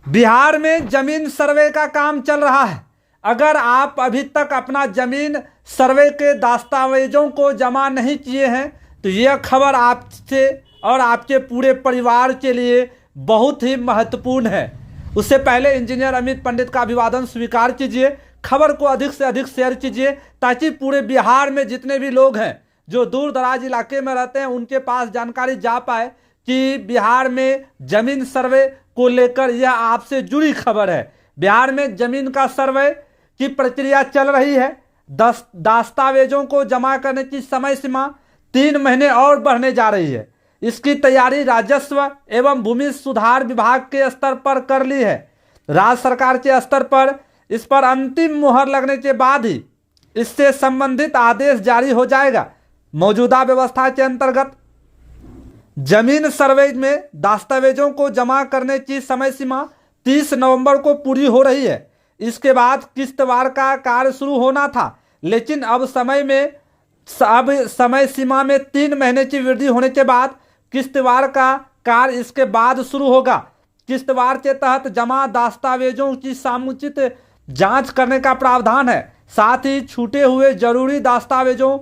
बिहार में जमीन सर्वे का काम चल रहा है। अगर आप अभी तक अपना जमीन सर्वे के दस्तावेजों को जमा नहीं किए हैं तो यह खबर आपसे और आपके पूरे परिवार के लिए बहुत ही महत्वपूर्ण है। उससे पहले इंजीनियर अमित पंडित का अभिवादन स्वीकार कीजिए, खबर को अधिक से अधिक शेयर कीजिए ताकि पूरे बिहार में जितने भी लोग हैं जो दूर दराज इलाके में रहते हैं उनके पास जानकारी जा पाए कि बिहार में जमीन सर्वे को लेकर यह आपसे जुड़ी खबर है। बिहार में जमीन का सर्वे की प्रक्रिया चल रही है। दस्तावेजों को जमा करने की समय सीमा 3 महीने और बढ़ने जा रही है। इसकी तैयारी राजस्व एवं भूमि सुधार विभाग के स्तर पर कर ली है। राज्य सरकार के स्तर पर इस पर अंतिम मुहर लगने के बाद ही इससे संबंधित आदेश जारी हो जाएगा। मौजूदा व्यवस्था के अंतर्गत जमीन सर्वे में दस्तावेजों को जमा करने की समय सीमा 30 नवंबर को पूरी हो रही है। इसके बाद किस्तवार का कार्य शुरू होना था, लेकिन अब समय सीमा में 3 महीने की वृद्धि होने के बाद किस्तवार का कार्य इसके बाद शुरू होगा। किस्तवार के तहत जमा दस्तावेजों की समुचित जांच करने का प्रावधान है। साथ ही छूटे हुए जरूरी दस्तावेजों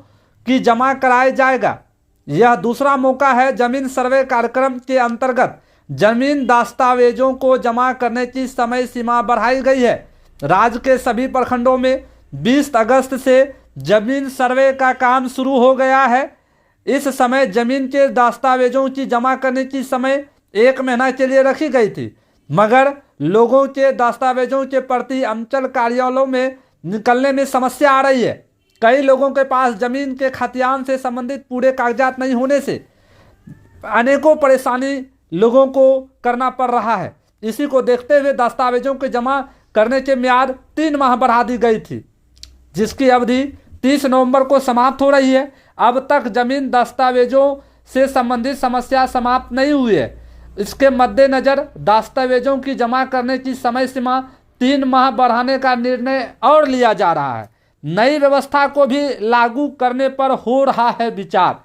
की जमा कराया जाएगा। यह दूसरा मौका है। जमीन सर्वे कार्यक्रम के अंतर्गत जमीन दस्तावेजों को जमा करने की समय सीमा बढ़ाई गई है। राज्य के सभी प्रखंडों में 20 अगस्त से जमीन सर्वे का काम शुरू हो गया है। इस समय जमीन के दस्तावेजों की जमा करने की समय 1 महीना के लिए रखी गई थी, मगर लोगों के दस्तावेजों के प्रति अंचल कार्यालयों में निकलने में समस्या आ रही है। कई लोगों के पास जमीन के खतियान से संबंधित पूरे कागजात नहीं होने से अनेकों परेशानी लोगों को करना पड़ रहा है। इसी को देखते हुए दस्तावेजों के जमा करने की मियाद 3 माह बढ़ा दी गई थी, जिसकी अवधि 30 नवंबर को समाप्त हो रही है। अब तक जमीन दस्तावेजों से संबंधित समस्या समाप्त नहीं हुई है। इसके मद्देनजर दस्तावेजों की जमा करने की समय सीमा 3 माह बढ़ाने का निर्णय और लिया जा रहा है। नई व्यवस्था को भी लागू करने पर हो रहा है विचार।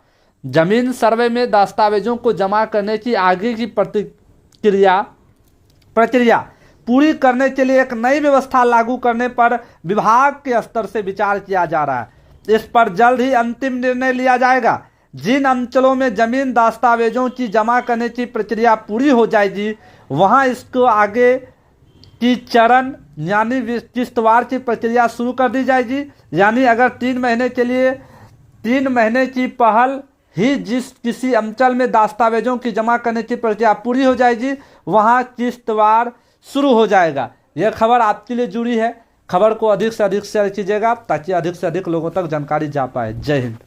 जमीन सर्वे में दस्तावेजों को जमा करने की आगे की प्रक्रिया पूरी करने के लिए एक नई व्यवस्था लागू करने पर विभाग के स्तर से विचार किया जा रहा है। इस पर जल्द ही अंतिम निर्णय लिया जाएगा। जिन अंचलों में जमीन दस्तावेजों की जमा करने की प्रक्रिया पूरी हो जाएगी वहां इसको आगे की चरण यानी किस्तवार की प्रक्रिया शुरू कर दी जाएगी। यानी अगर 3 महीने के लिए 3 महीने की पहल ही जिस किसी अंचल में दस्तावेजों की जमा करने की प्रक्रिया पूरी हो जाएगी वहां किस्तवार शुरू हो जाएगा। यह खबर आपके लिए जुड़ी है। खबर को अधिक से अधिक शेयर कीजिएगा ताकि अधिक से अधिक लोगों तक जानकारी जा पाए। जय हिंद।